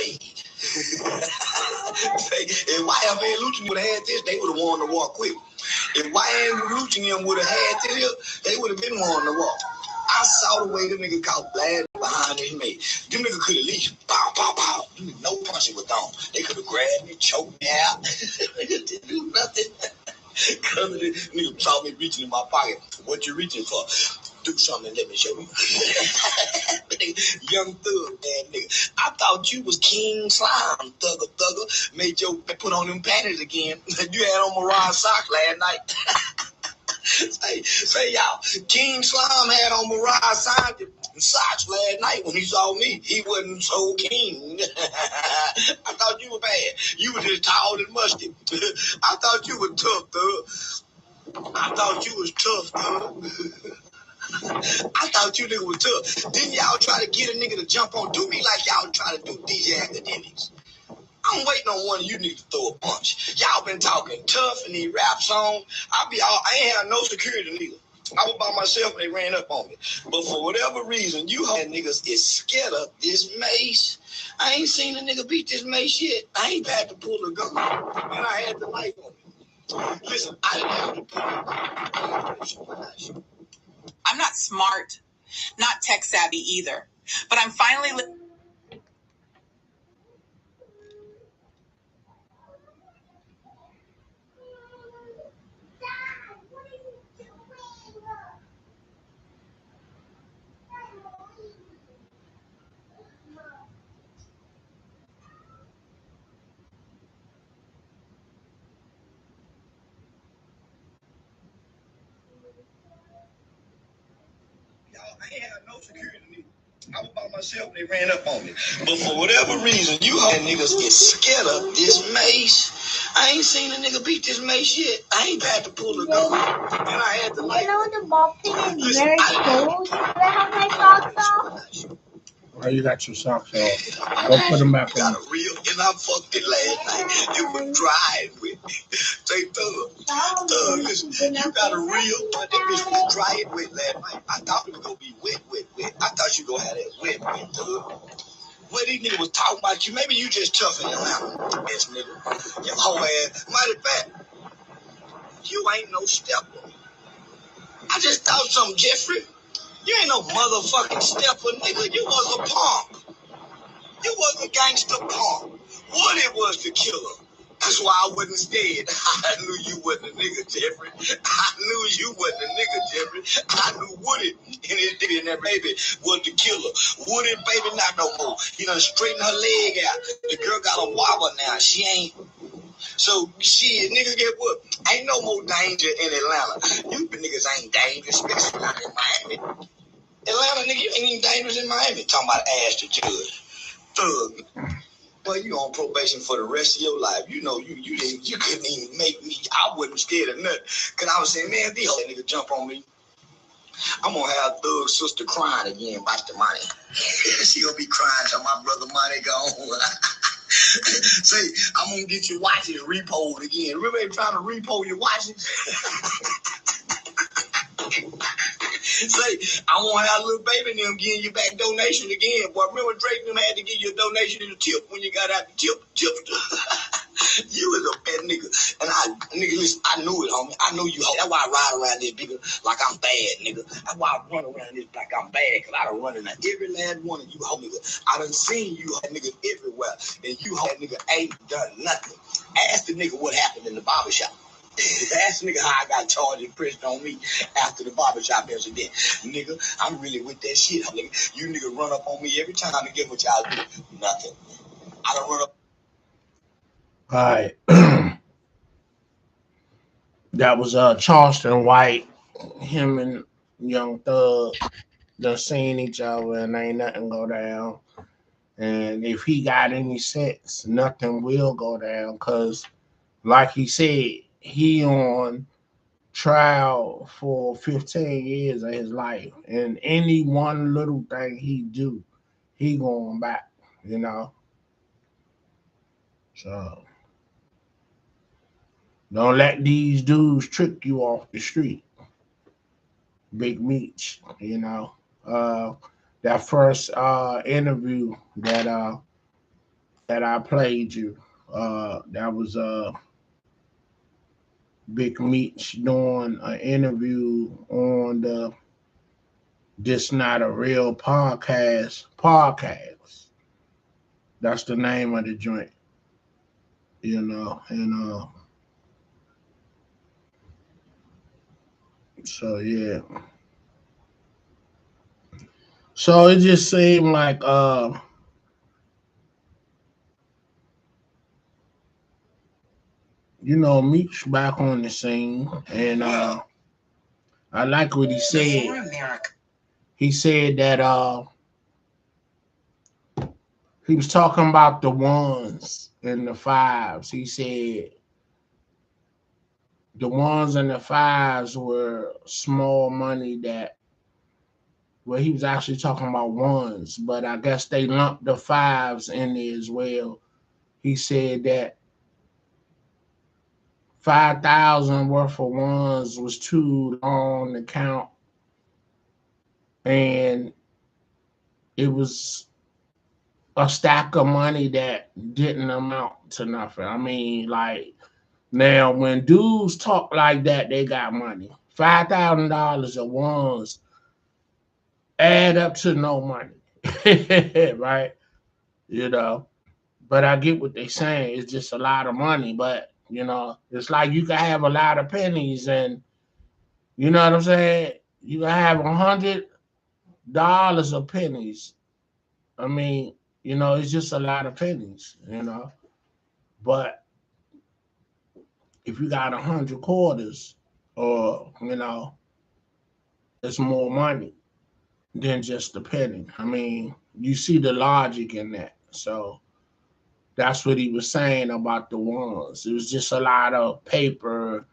afraid. If YFN Lucci would have had this, they would have won the war quick. If YFN Lucci would have had this, they would have been won the war. I saw the way them niggas caught blast behind his mate. Them niggas could at least pow, pow, pow. No punching was on. They could have grabbed me, choked me out. Didn't do nothing. Cause the nigga saw me reaching in my pocket. What you reaching for? Do something and let me show you. Young thug, man, nigga. I thought you was King Slime, thugger. Made your put on them panties again. You had on Mariah socks last night. Say y'all, King Slime had on Mariah socks last night when he saw me. He wasn't so keen. I thought you were bad. You were just tall and musty. I thought you were tough, thug. I thought you was tough, thug. I thought you nigga was tough. Didn't y'all try to get a nigga to jump on? Do me like y'all try to do DJ Academics. I'm waiting on one of you niggas to throw a punch. Y'all been talking tough in these rap songs. I ain't had no security neither. I was by myself and they ran up on me. But for whatever reason, you niggas is scared of this mace. I ain't seen a nigga beat this mace yet. I ain't had to pull the gun. And I had the light on me. Listen, I didn't have to pull the gun. I'm not smart, not tech savvy either, but I'm finally... I ain't had no security. I was by myself and they ran up on me. But for whatever reason, you niggas get scared of this mace. I ain't seen a nigga beat this mace yet. I ain't had to pull the gun. And I had to like... You know the ball pit is very cold. Should I have my socks off? Why you got your socks off? Go put them back on. Got a real, and I fucked it last night. It was drying with me. Say, thug, listen, you got a real, but that bitch was drying wet last night. I thought it was gonna be wet. I thought you gonna have that wet, thug. What these niggas was talking about you, maybe you just tough in your mouth, bitch nigga. Your whole ass, matter of fact, you ain't no stepper. I just thought something, Jeffrey. You ain't no motherfucking stepper, nigga. You was a punk. You was a gangster punk. What it was to kill her. That's why I wasn't scared. I knew you wasn't a nigga, Jeffrey. I knew you wasn't a nigga, Jeffrey. I knew Woody and his daddy and that baby was the killer. Woody, baby, not no more. He done straightened her leg out. The girl got a wobble now. She ain't. So, shit, nigga, get what? Ain't no more danger in Atlanta. You niggas ain't dangerous, especially not in Miami. Atlanta, nigga, you ain't even dangerous in Miami. Talking about ass the judge. Thug. Boy, you on probation for the rest of your life. You know, you couldn't even make me. I wasn't scared of nothing. Because I was saying, man, these nigga jump on me. I'm going to have Thug's sister crying again about the money. She going to be crying till my brother money gone. Say, I'm going to get your watches repoed again. Remember they trying to repo your watches? Say, I want to have a little baby and them giving you back donation again. Boy, remember Drake and them had to give you a donation in the tip when you got out the tip. You was a bad nigga. And nigga, listen, I knew it, homie. I knew you. That's why I ride around this nigga like I'm bad, nigga. That's why I run around this like I'm bad, because I done run in every last one of you, homie. I done seen you niggas everywhere. And you, nigga, ain't done nothing. Ask the nigga what happened in the barbershop. Ask nigga how I got charged and pressed on me after the barbershop incident. Nigga, I'm really with that shit, nigga. You nigga run up on me every time to get what y'all do. Nothing. I don't run up. All right. That was Charleston White. Him and Young Thug done seen each other and ain't nothing go down. And if he got any sense, nothing will go down, because like he said, he on trial for 15 years of his life, and any one little thing he do, he going back, you know. So don't let these dudes trick you off the street. Big Meech, you know. That first interview that that I played you. That was Big Meech doing an interview on the This Not a Real Podcast. Podcast. That's the name of the joint, and so yeah. So it just seemed like Meech back on the scene, and I like what he said. He said that he was talking about the ones and the fives. He said the ones and the fives were small money that, well, he was actually talking about ones, but I guess they lumped the fives in there as well. He said that 5,000 worth of ones was too long to count, and it was a stack of money that didn't amount to nothing. I mean, like, now when dudes talk like that, they got money. $5,000 of ones add up to no money, right? You know, but I get what they're saying. It's just a lot of money, but it's like you can have a lot of pennies, and you know what I'm saying. You can have $100 of pennies. I mean, it's just a lot of pennies. But if you got 100 quarters, or it's more money than just a penny. I mean, you see the logic in that. So that's what he was saying about the ones. It was just a lot of paper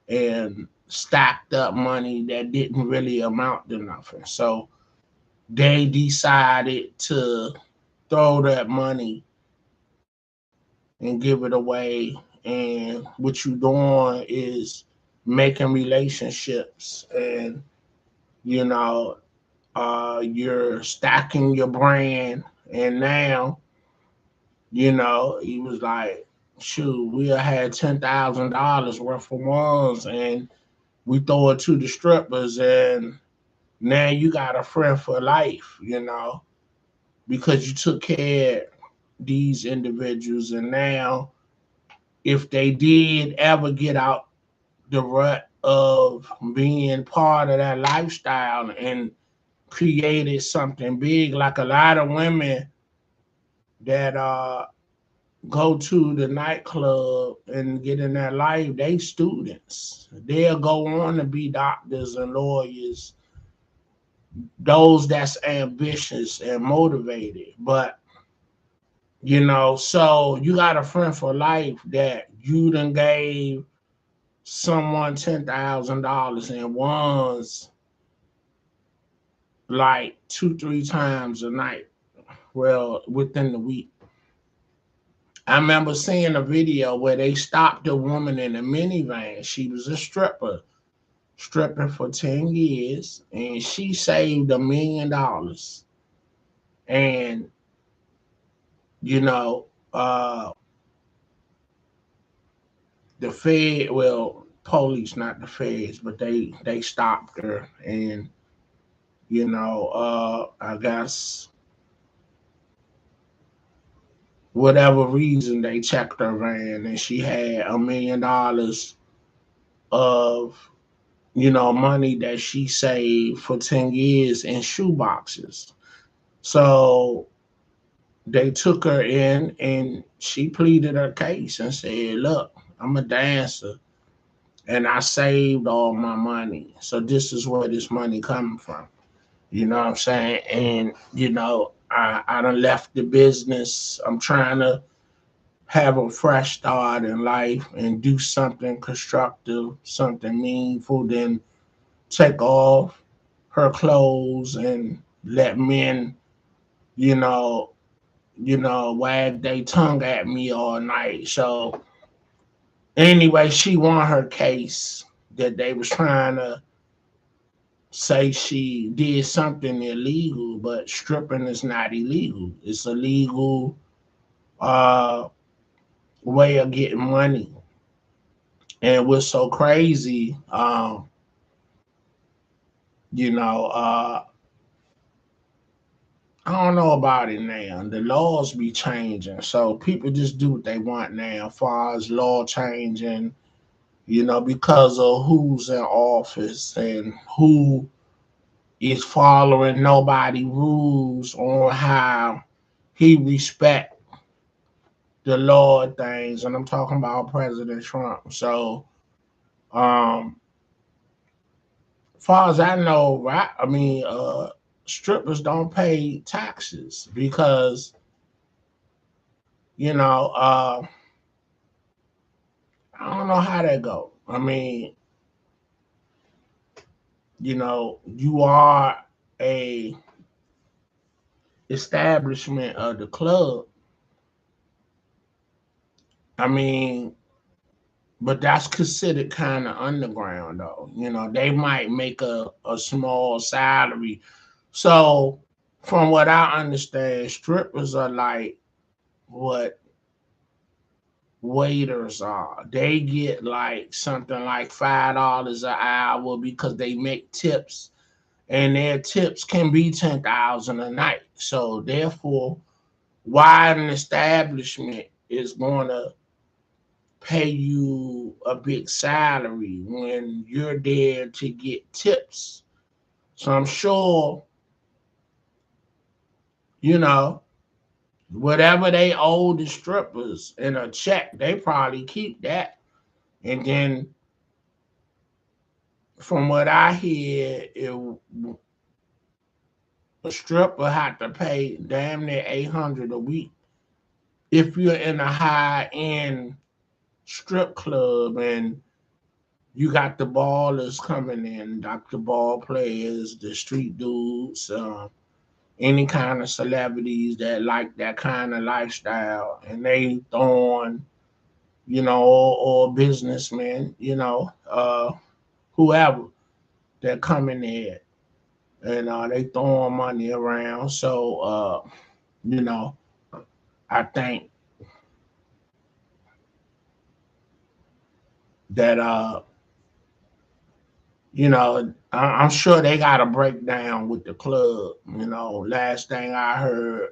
and stacked up money that didn't really amount to nothing. So they decided to throw that money and give it away. And what you're doing is making relationships, and you know you're stacking your brand. And now, he was like, shoot, we had $10,000 worth of ones, and we throw it to the strippers, and now you got a friend for life, because you took care of these individuals. And now, if they did ever get out the rut of being part of that lifestyle and created something big, like a lot of women that go to the nightclub and get in that life, they students. They'll go on to be doctors and lawyers, those that's ambitious and motivated. But so you got a friend for life that you done gave someone $10,000 in ones like 2-3 times a night. Well, within the week. I remember seeing a video where they stopped a woman in a minivan. She was a stripper, stripping for 10 years, and she saved $1 million. And, you know, uh, the Fed, well, police, not the feds, but they stopped her. And, I guess whatever reason they checked her van, and she had $1 million of money that she saved for 10 years in shoe boxes. So they took her in, and she pleaded her case and said, look, I'm a dancer and I saved all my money. So this is where this money coming from. You know what I'm saying? And, I done left the business. I'm trying to have a fresh start in life and do something constructive, something meaningful, then take off her clothes and let men, you know, wag their tongue at me all night. So anyway, she won her case that they was trying to say she did something illegal, but stripping is not illegal. It's a legal uh, way of getting money. And what's so crazy, you know, I don't know about it now. The laws be changing, so people just do what they want now. As far as law changing, because of who's in office and who is following nobody rules on how he respect the law and things. And I'm talking about President Trump. So, um, far as I know, right? I mean, strippers don't pay taxes because you know, I don't know how that go. I mean, you are a establishment of the club. I mean, but that's considered kind of underground though. They might make a small salary. So from what I understand, strippers are like what waiters are. They get like something like $5 an hour because they make tips, and their tips can be 10,000 a night. So therefore, why an establishment is going to pay you a big salary when you're there to get tips? So I'm sure, you know, whatever they owe the strippers in a check, they probably keep that. And then from what I hear, a stripper had to pay damn near 800 a week if you're in a high end strip club and you got the ballers coming in, like the ball players, the street dudes, any kind of celebrities that like that kind of lifestyle, and they throwing, or businessmen, whoever that coming in, and they throwing money around. So, you know, I think that I'm sure they got a breakdown with the club. Last thing I heard,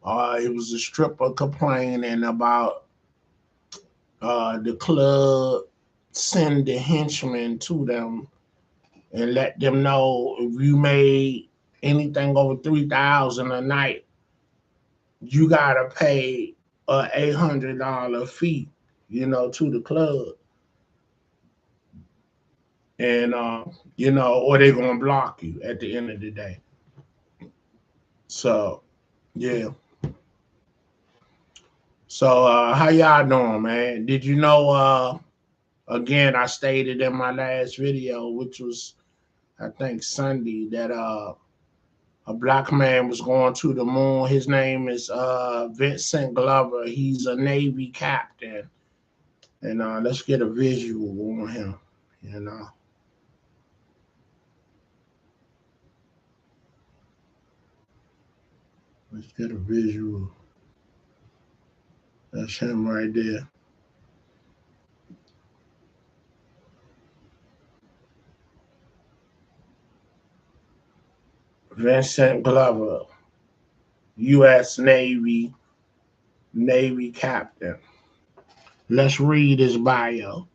it was a stripper complaining about the club send the henchmen to them and let them know if you made anything over 3,000 a night, you gotta pay a $800 fee, to the club, and or they're gonna block you at the end of the day. So yeah. So how y'all doing, man? Did you know? Again, I stated in my last video, which was I think Sunday, that a black man was going to the moon. His name is Vincent Glover. He's a Navy captain, and let's get a visual on him. You know, let's get a visual. That's him right there. Vincent Glover, U.S. Navy captain. Let's read his bio.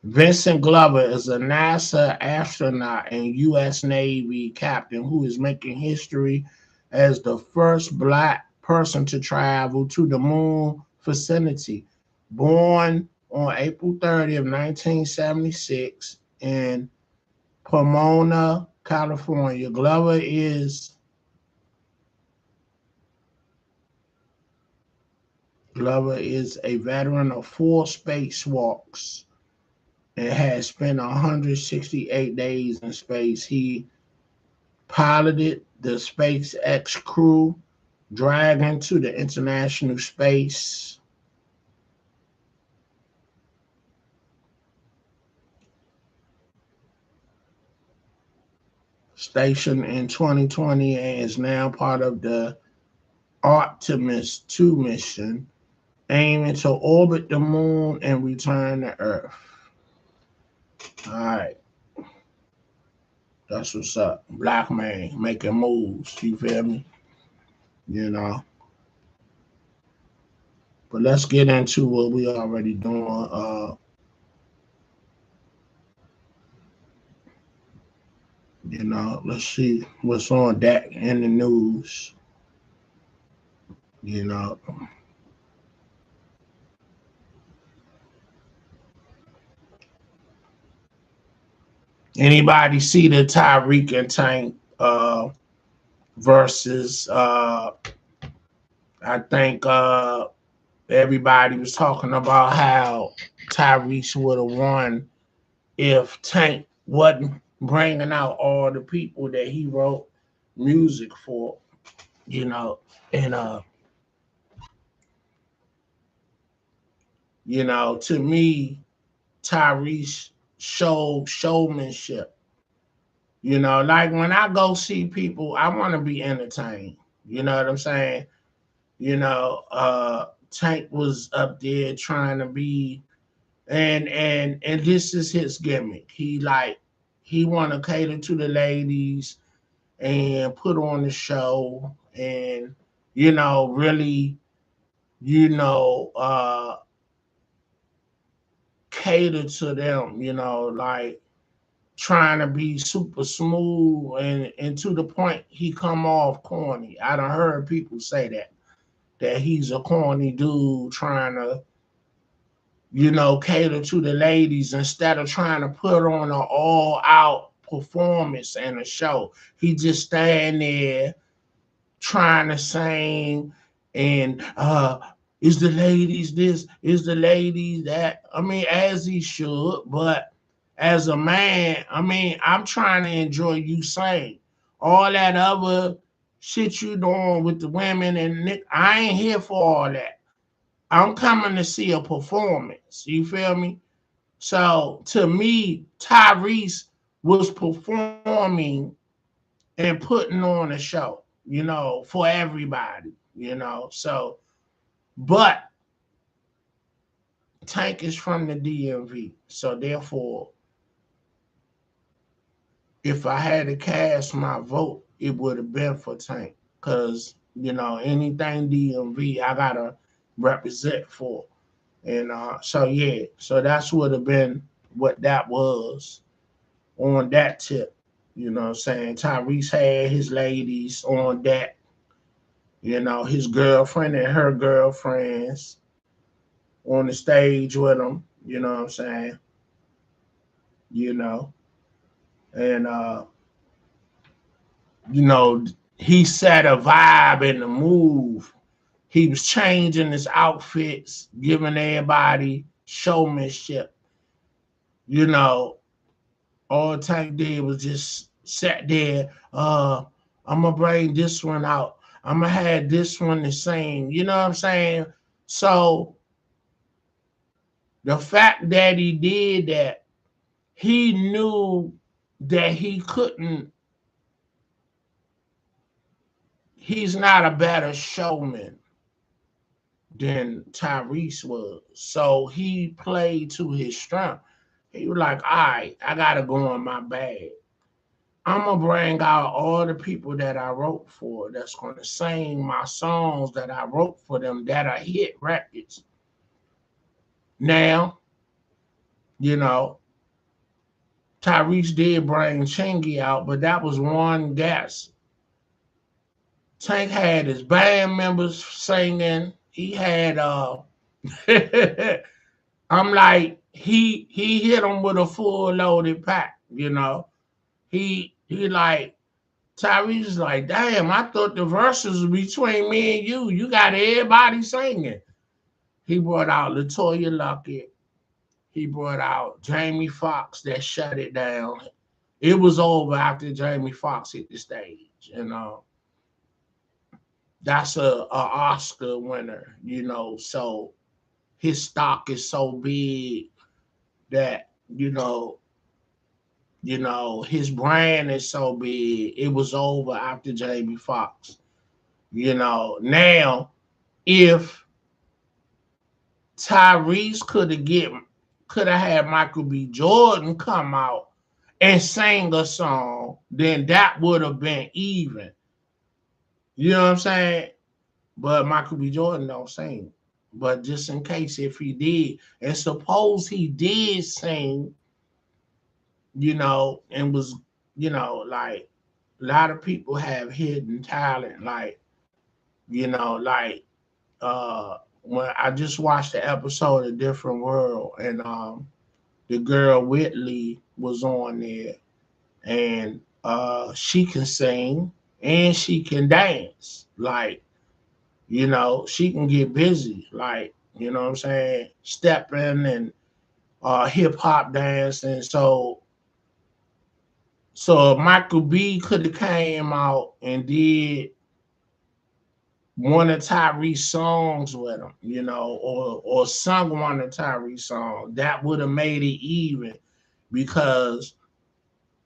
Vincent Glover is a NASA astronaut and U.S. Navy captain who is making history as the first black person to travel to the moon vicinity. Born on April 30th, 1976 in Pomona, California, Glover is a veteran of four spacewalks and has spent 168 days in space. He piloted the SpaceX Crew Dragon to the International Space Station in 2020 and is now part of the Artemis 2 mission aiming to orbit the moon and return to Earth. All right, that's what's up. Black man making moves. You feel me? You know. But let's get into what we already doing. Let's see what's on deck in the news. You know, anybody see the Tyreek and Tank versus? I think everybody was talking about how Tyrese would have won if Tank wasn't bringing out all the people that he wrote music for. You know, and to me, Tyrese showed showmanship. Like when I go see people, I want to be entertained. You know what I'm saying? Tank was up there trying to be, and this is his gimmick. He want to cater to the ladies and put on the show, and really, you know, uh, cater to them. Like trying to be super smooth and to the point he come off corny. I done heard people say that he's a corny dude trying to cater to the ladies instead of trying to put on an all out performance and a show. He just stand there trying to sing and is the ladies this, is the ladies that. I mean, as he should, but as a man, I mean, I'm trying to enjoy you sing. All that other shit you doing with the women and Nick, I ain't here for all that. I'm coming to see a performance. You feel me? So to me, Tyrese was performing and putting on a show, for everybody, So, but Tank is from the DMV. So therefore, if I had to cast my vote, it would have been for Tank. Cause, anything DMV I gotta represent for. And so yeah, so that's would have been what that was on that tip. You know what I'm saying? Tyrese had his ladies on deck, his girlfriend and her girlfriends on the stage with him, you know what I'm saying? You know, and you know, he set a vibe in the move. He was changing his outfits, giving everybody showmanship. You know, all Tank did was just sat there. I'm gonna bring this one out. I'm gonna have this one the same. You know what I'm saying? So the fact that he did that, he knew that he couldn't. He's not a better showman than Tyrese was. So he played to his strength. He was like, all right, I gotta go in my bag. I'm gonna bring out all the people that I wrote for that's gonna sing my songs that I wrote for them that are hit records. Now, you know, Tyrese did bring Chingy out, but that was one guess. Tank had his band members singing. He had I'm like, he hit him with a full loaded pack, He like Tyrese is like, damn, I thought the verses was between me and you. You got everybody singing. He brought out LaToya Luckett. He brought out Jamie Foxx that shut it down. It was over after Jamie Foxx hit the stage. That's a Oscar winner, So his stock is so big that his brand is so big. It was over after Jamie Foxx. Now if Tyrese could have had Michael B. Jordan come out and sing a song, then that would have been even. You know what I'm saying? But Michael B. Jordan don't sing. But just in case if he did, and suppose he did sing, and was, like a lot of people have hidden talent, like when I just watched the episode of Different World, and the girl Whitley was on there, and she can sing and she can dance. Like, she can get busy, like, what I'm saying, stepping and hip hop dancing. So if Michael B could have came out and did one of Tyree's songs with him, or sung one of Tyree's songs, that would have made it even, because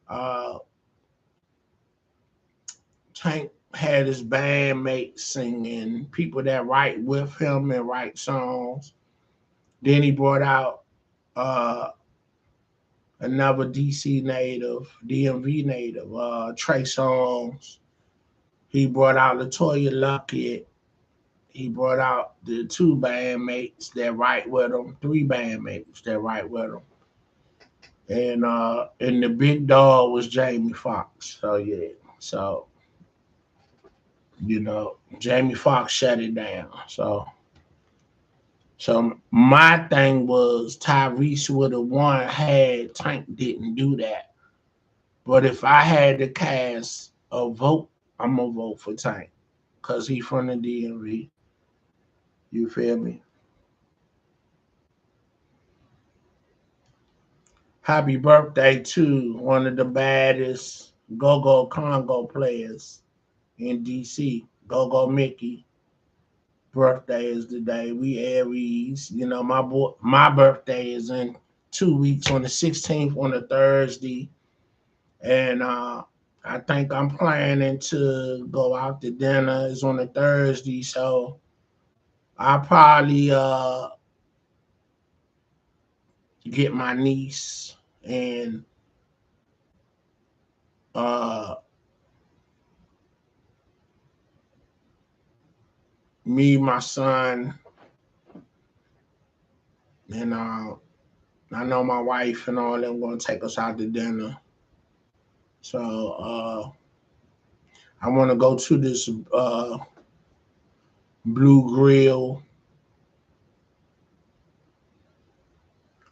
uh, Tank had his bandmates singing, people that write with him and write songs. Then he brought out uh, another DC native, DMV native, Trey Songz. He brought out Latoya Luckett. He brought out the two bandmates that write with him, three bandmates that write with him. And the big dog was Jamie Foxx. So yeah. So, Jamie Foxx shut it down. So my thing was Tyrese would have won had Tank didn't do that. But if I had to cast a vote, I'm gonna vote for Tank because he from the DMV. You feel me? Happy birthday to one of the baddest Go-Go Congo players in DC, Go-Go Mickey. Birthday is the day. We Aries. My birthday is in 2 weeks on the 16th on a Thursday. And I think I'm planning to go out to dinner. It's on a Thursday, so I'll probably get my niece and uh, me, my son, and I know my wife and all them gonna take us out to dinner. So I want to go to this Blue Grill,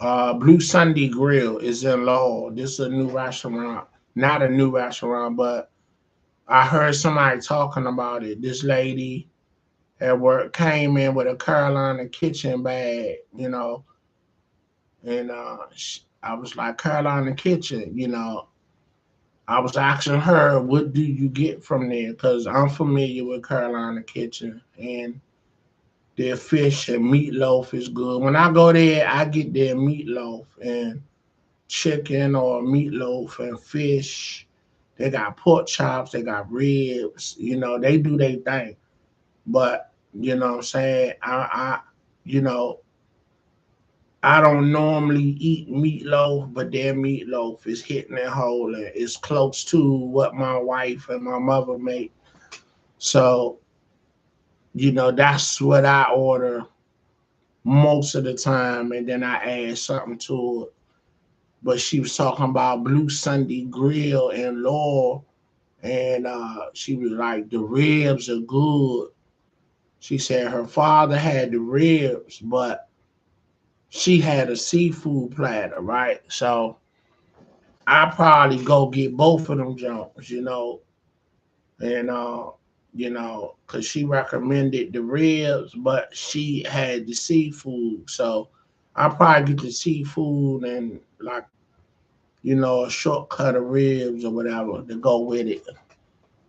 Blue Sunday Grill is in Lowell. This is a new restaurant, not a new restaurant, but I heard somebody talking about it. This lady at work came in with a Carolina kitchen bag, and I was like, Carolina kitchen, I was asking her, what do you get from there? Because I'm familiar with Carolina kitchen, and their fish and meatloaf is good. When I go there, I get their meatloaf and chicken or meatloaf and fish. They got pork chops, they got ribs, they do their thing. But you know what I'm saying? You know, I don't normally eat meatloaf, but their meatloaf is hitting it whole and it's close to what my wife and my mother make. So, that's what I order most of the time, and then I add something to it. But she was talking about Blue Sunday Grill and Laurel, and she was like, the ribs are good. She said her father had the ribs, but she had a seafood platter, right? So I probably go get both of them jumps, and cause she recommended the ribs, but she had the seafood. So I probably get the seafood and like, a shortcut of ribs or whatever to go with it.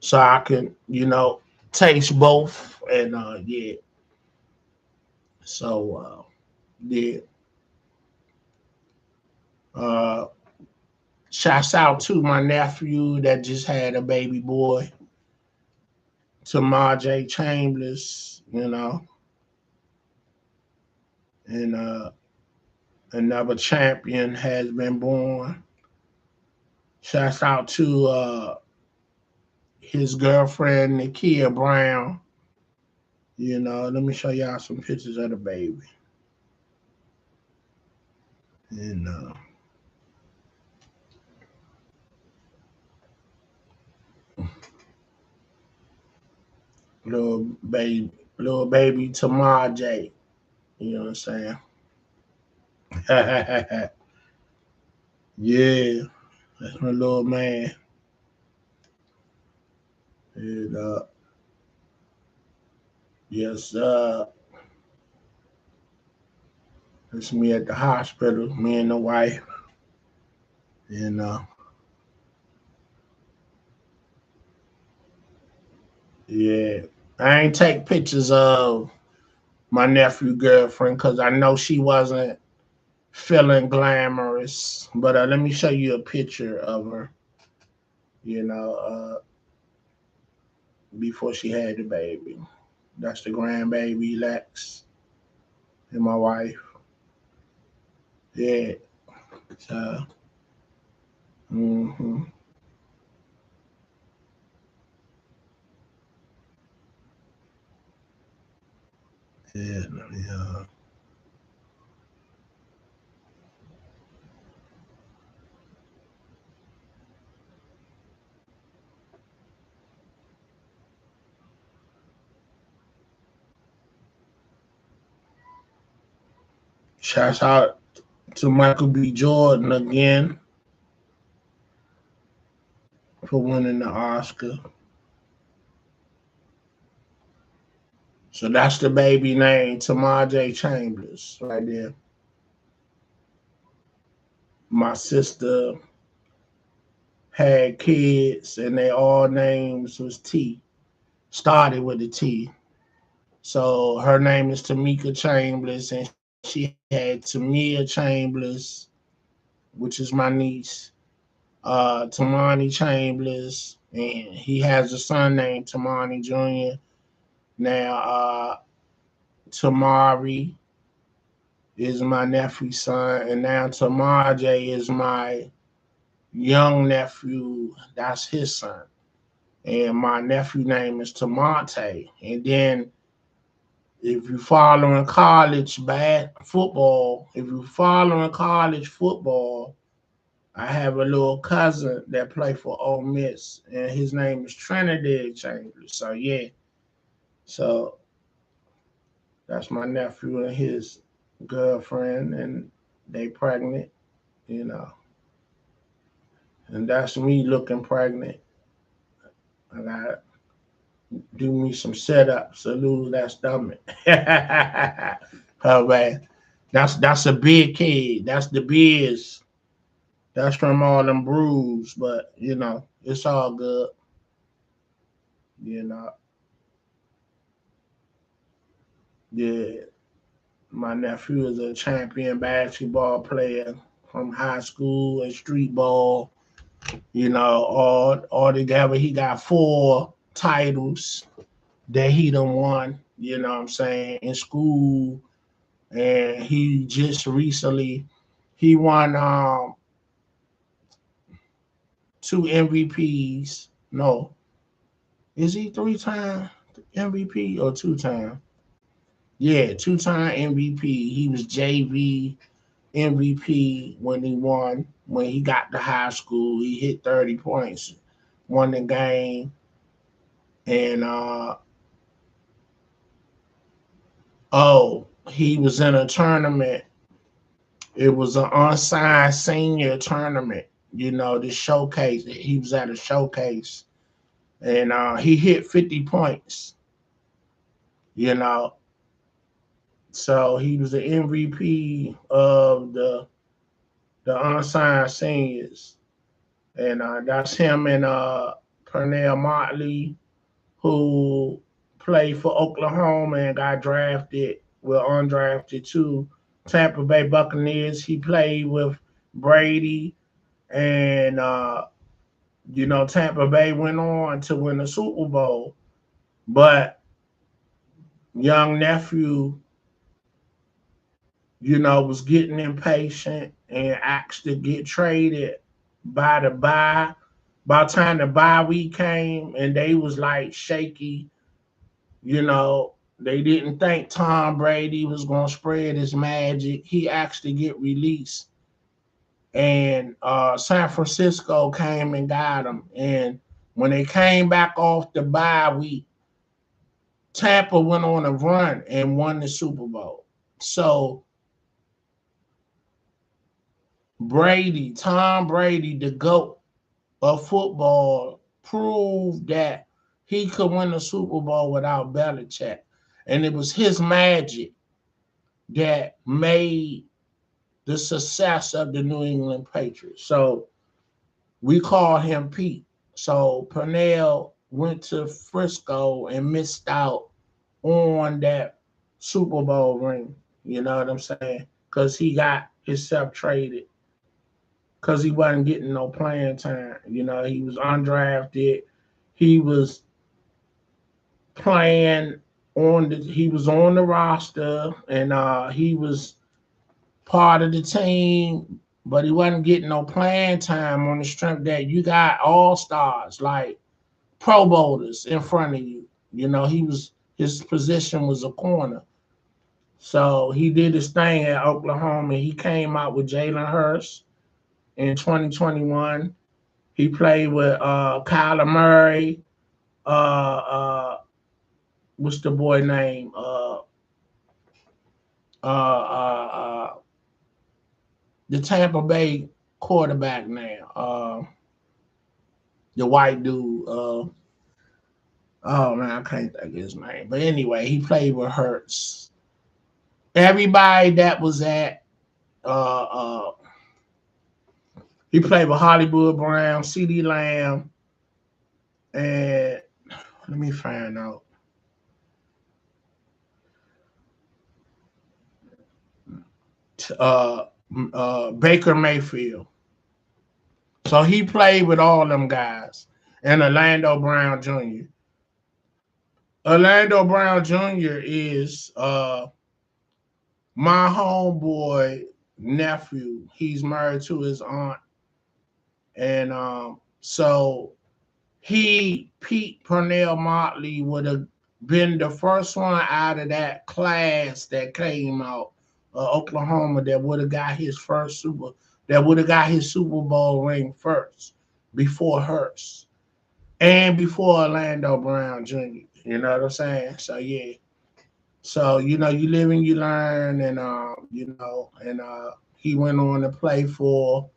So I can, taste both and yeah. So yeah. Uh Shouts out to my nephew that just had a baby boy Tamar Chambers, and another champion has been born. Shouts out to his girlfriend Nakia Brown. Let me show y'all some pictures of the baby. And little baby Tamar J. You know what I'm saying? Yeah, that's my little man. And yes, it's me at the hospital, me and the wife. And yeah, I ain't take pictures of my nephew girlfriend because I know she wasn't feeling glamorous. But let me show you a picture of her. You know, before she had the baby. That's the grandbaby Lex and my wife. Yeah. So, mm-hmm. Yeah, yeah. Shouts out to Michael B. Jordan again for winning the Oscar. So that's the baby name, Tamar Chambers, right there. My sister had kids, and they all names was T. Started with the T. So her name is Tamika Chambers, and she had Tamia Chambers, which is my niece, Tamani Chambers, and he has a son named Tamani Jr. Now, Tamari is my nephew's son, and now Tamaje is my young nephew. That's his son. And my nephew name is Tamonte. And then if you following college football, if you following college football, I have a little cousin that play for Ole Miss, and his name is Trinidad Chambers. So yeah, so that's my nephew and his girlfriend, and they pregnant, you know, and that's me looking pregnant. I got do me some setups to lose that stomach. Oh man, that's a big kid. That's the biz. That's from all them brews, but it's all good. You know, yeah. My nephew is a champion basketball player from high school and street ball. All together he got 4 titles that he done won. You know what I'm saying, in school, and he just recently he won 2 MVPs. No, is he 3 time MVP or 2 time? Yeah, 2 time MVP. He was JV MVP when he got to high school. He hit 30 points, won the game, and he was in a tournament. It was an unsigned senior tournament. The showcase. He was at a showcase, and he hit 50 points. You know, so he was the MVP of the unsigned seniors, and that's him and Pernell Motley, who played for Oklahoma and got drafted, well, undrafted to Tampa Bay Buccaneers. He played with Brady, and Tampa Bay went on to win the Super Bowl. But young nephew, was getting impatient and asked to get traded by the bye. By the time the bye week came and they was like shaky, they didn't think Tom Brady was gonna spread his magic. He asked to get released. And San Francisco came and got him. And when they came back off the bye week, Tampa went on a run and won the Super Bowl. So Tom Brady, the GOAT of football, proved that he could win a Super Bowl without Belichick. And it was his magic that made the success of the New England Patriots. So we call him Pete. So Purnell went to Frisco and missed out on that Super Bowl ring. You know what I'm saying? Because he got himself traded because he wasn't getting no playing time. He was undrafted. He was playing he was on the roster and he was part of the team, but he wasn't getting no playing time on the strength that you got all stars like Pro Bowlers in front of you. His position was a corner. So he did his thing at Oklahoma. He came out with Jalen Hurts in 2021. He played with Kyler Murray. What's the boy name? Uh, uh, uh, the Tampa Bay quarterback now. The white dude. Oh man, I can't think of his name. But anyway, he played with Hurts. Everybody that was at uh, uh, he played with Hollywood Brown, C.D. Lamb, and let me find out. Uh, Baker Mayfield. So he played with all them guys, and Orlando Brown Jr. Orlando Brown Jr. is my homeboy nephew. He's married to his aunt, and so Pete Purnell Motley would have been the first one out of that class that came out Oklahoma that would have got his Super Bowl ring first before Hurst and before Orlando Brown Jr. You know what I'm saying? So yeah. So you live and you learn, and he went on to play for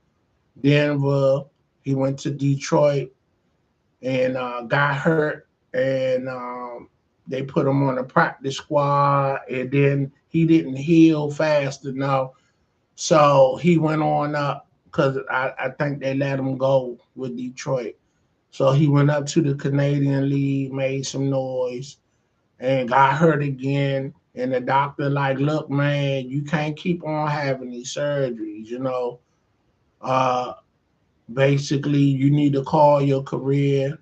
Denver. He went to Detroit and got hurt, and they put him on the practice squad, and then he didn't heal fast enough, so he went on up because I think they let him go with Detroit. So he went up to the Canadian League, made some noise, and got hurt again. And the doctor like, look, man, you can't keep on having these surgeries. Uh, Basically, you need to call your career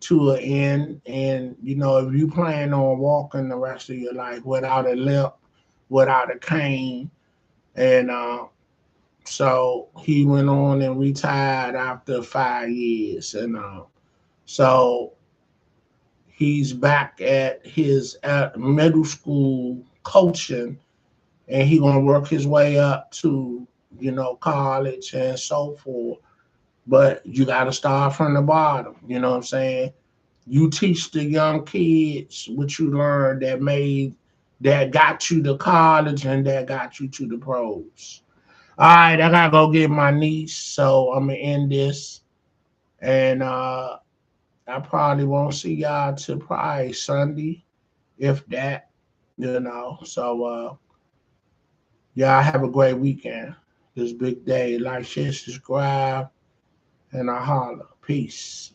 to an end. And if you plan on walking the rest of your life without a limp, without a cane, and so he went on and retired after 5 years, and so he's back at his middle school coaching, and he gonna work his way up to college and so forth. But you got to start from the bottom. You know what I'm saying? You teach the young kids what you learned that got you to college and that got you to the pros. All right, I gotta go get my niece, so I'm gonna end this, and I probably won't see y'all till probably Sunday, if that. So y'all have a great weekend. This big day. Like, share, subscribe, and I holler. Peace.